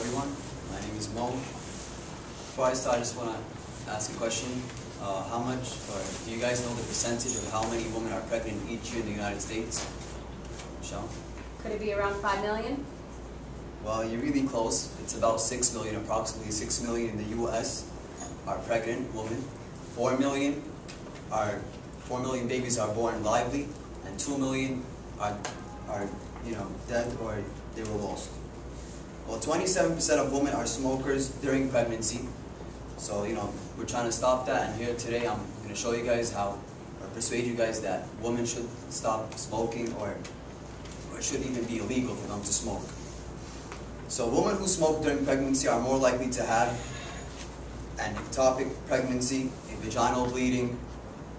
everyone. My name is Mo. Before I start, I just want to ask a question. How much, or do you guys know the percentage of how many women are pregnant each year in the United States? Michelle? Could it be around 5 million? Well, you're really close. It's about 6 million, approximately 6 million in the U.S. are pregnant women. 4 million babies are born lively, and 2 million are dead or they were lost. Well, 27% of women are smokers during pregnancy. So, we're trying to stop that, and here today I'm going to show you guys how, or persuade you guys that women should stop smoking, or it should even be illegal for them to smoke. So women who smoke during pregnancy are more likely to have an ectopic pregnancy, a vaginal bleeding,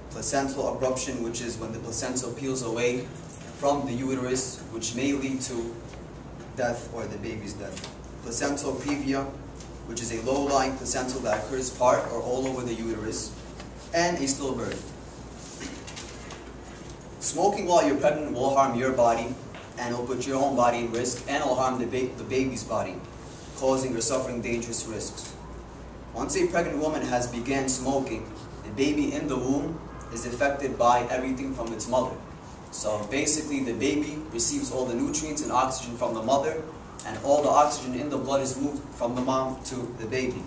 placental abruption, which is when the placenta peels away from the uterus, which may lead to death or the baby's death. Placental previa, which is a low-lying placental that occurs part or all over the uterus, and a stillbirth. Smoking while you're pregnant will harm your body, and it will put your own body in risk, and it will harm the baby's body, causing or suffering dangerous risks. Once a pregnant woman has begun smoking, the baby in the womb is affected by everything from its mother. So basically, the baby receives all the nutrients and oxygen from the mother, and all the oxygen in the blood is moved from the mom to the baby.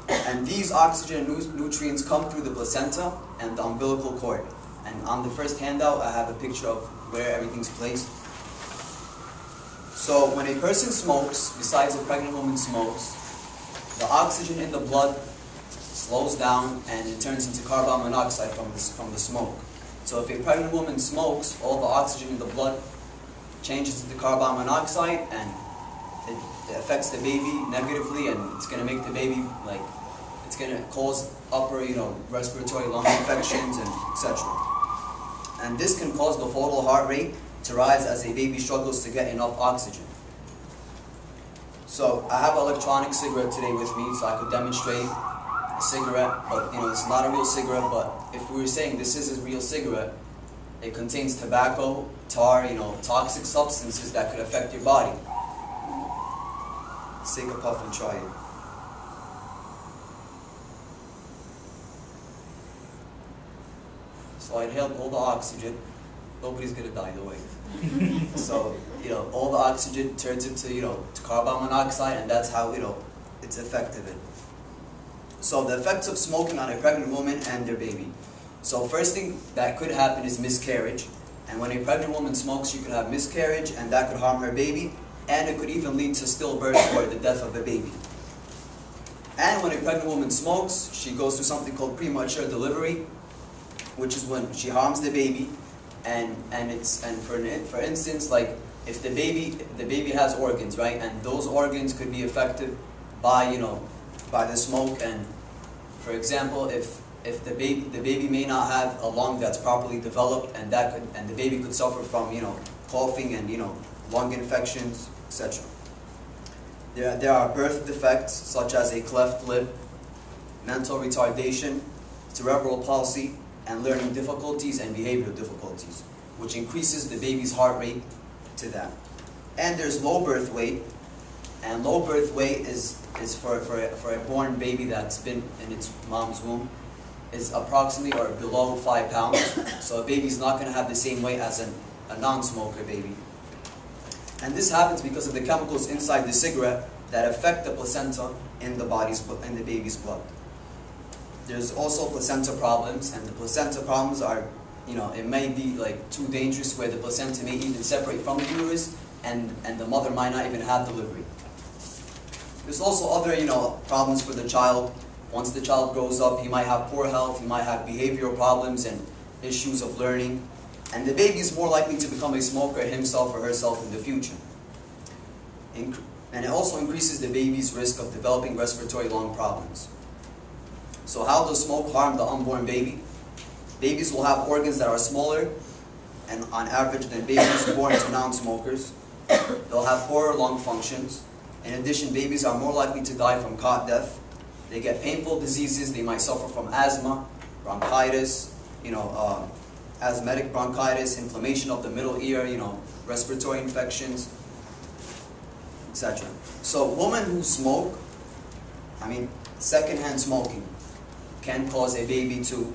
And these oxygen and nutrients come through the placenta and the umbilical cord. And on the first handout, I have a picture of where everything's placed. So when a person smokes, besides a pregnant woman smokes, the oxygen in the blood slows down and it turns into carbon monoxide from the smoke. So if a pregnant woman smokes, all the oxygen in the blood changes into carbon monoxide, and it affects the baby negatively, and it's going to make the baby, it's going to cause upper, respiratory lung infections and etc. And this can cause the total heart rate to rise as a baby struggles to get enough oxygen. So I have an electronic cigarette today with me, so I could demonstrate a cigarette, but it's not a real cigarette. But if we were saying this is a real cigarette, it contains tobacco, tar, toxic substances that could affect your body. Let's take a puff and try it. So I inhaled all the oxygen. Nobody's gonna die the way. So all the oxygen turns into to carbon monoxide, and that's how it's effective. So the effects of smoking on a pregnant woman and their baby. So first thing that could happen is miscarriage. And when a pregnant woman smokes, she could have miscarriage, and that could harm her baby, and it could even lead to stillbirth or the death of the baby. And when a pregnant woman smokes, she goes through something called premature delivery, which is when she harms the baby. And for instance, like if the baby has organs, right, and those organs could be affected by the smoke. And for example, if the baby may not have a lung that's properly developed, and the baby could suffer from coughing and lung infections, etc. There are birth defects such as a cleft lip, mental retardation, cerebral palsy, and learning difficulties and behavioral difficulties, which increases the baby's heart rate to that. And there's low birth weight, and low birth weight is for a born baby that's been in its mom's womb, is approximately or below 5 pounds. So a baby's not going to have the same weight as a non-smoker baby. And this happens because of the chemicals inside the cigarette that affect the placenta in the baby's blood. There's also placenta problems, and the placenta problems are, it may be too dangerous, where the placenta may even separate from the uterus, and the mother might not even have delivery. There's also other, problems for the child. Once the child grows up, he might have poor health, he might have behavioral problems and issues of learning, and the baby is more likely to become a smoker himself or herself in the future. And it also increases the baby's risk of developing respiratory lung problems. So how does smoke harm the unborn baby? Babies will have organs that are smaller, and on average, than babies born to non-smokers. They'll have poorer lung functions. In addition, babies are more likely to die from cot death. They get painful diseases. They might suffer from asthma, bronchitis, asthmatic bronchitis, inflammation of the middle ear, respiratory infections, etc. So women who smoke, secondhand smoking can cause a baby to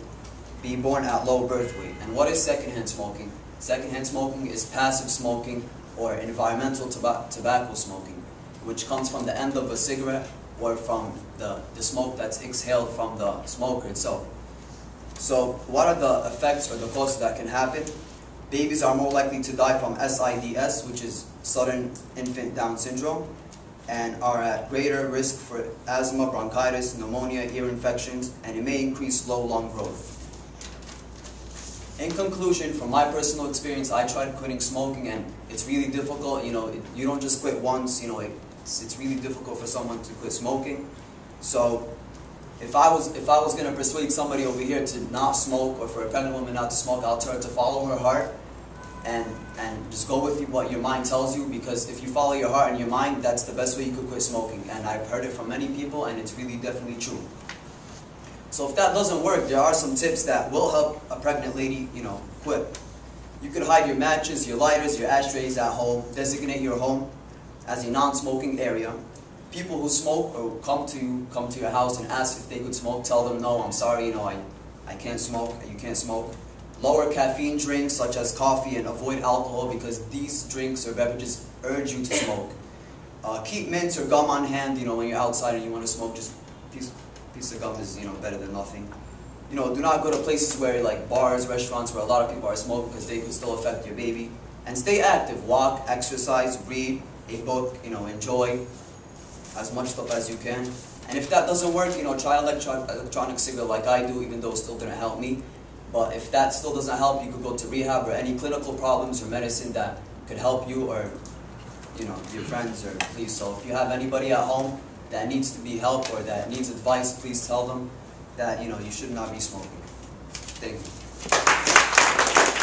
be born at low birth weight. And what is secondhand smoking? Secondhand smoking is passive smoking or environmental tobacco smoking, which comes from the end of a cigarette or from the smoke that's exhaled from the smoker itself. So what are the effects or the causes that can happen? Babies are more likely to die from SIDS, which is sudden infant Down syndrome, and are at greater risk for asthma, bronchitis, pneumonia, ear infections, and it may increase low lung growth. In conclusion, from my personal experience, I tried quitting smoking, and it's really difficult. You don't just quit once. It's really difficult for someone to quit smoking. So, if I was going to persuade somebody over here to not smoke, or for a pregnant woman not to smoke, I'll tell her to follow her heart, and just go with what your mind tells you. Because if you follow your heart and your mind, that's the best way you could quit smoking. And I've heard it from many people, and it's really definitely true. So if that doesn't work, there are some tips that will help a pregnant lady, quit. You could hide your matches, your lighters, your ashtrays at home. Designate your home as a non-smoking area. People who smoke or come to your house and ask if they could smoke, tell them, no, I'm sorry, I can't smoke, you can't smoke. Lower caffeine drinks such as coffee, and avoid alcohol because these drinks or beverages urge you to smoke. Keep mints or gum on hand, when you're outside and you want to smoke, just piece of gum is, better than nothing. Do not go to places where, like bars, restaurants, where a lot of people are smoking because they could still affect your baby. And stay active. Walk, exercise, read a book, enjoy as much stuff as you can. And if that doesn't work, try electronic cigarette like I do, even though it still didn't help me. But if that still doesn't help, you could go to rehab or any clinical problems or medicine that could help you, or your friends or police. So if you have anybody at home that needs to be helped or that needs advice, please tell them that you should not be smoking. Thank you.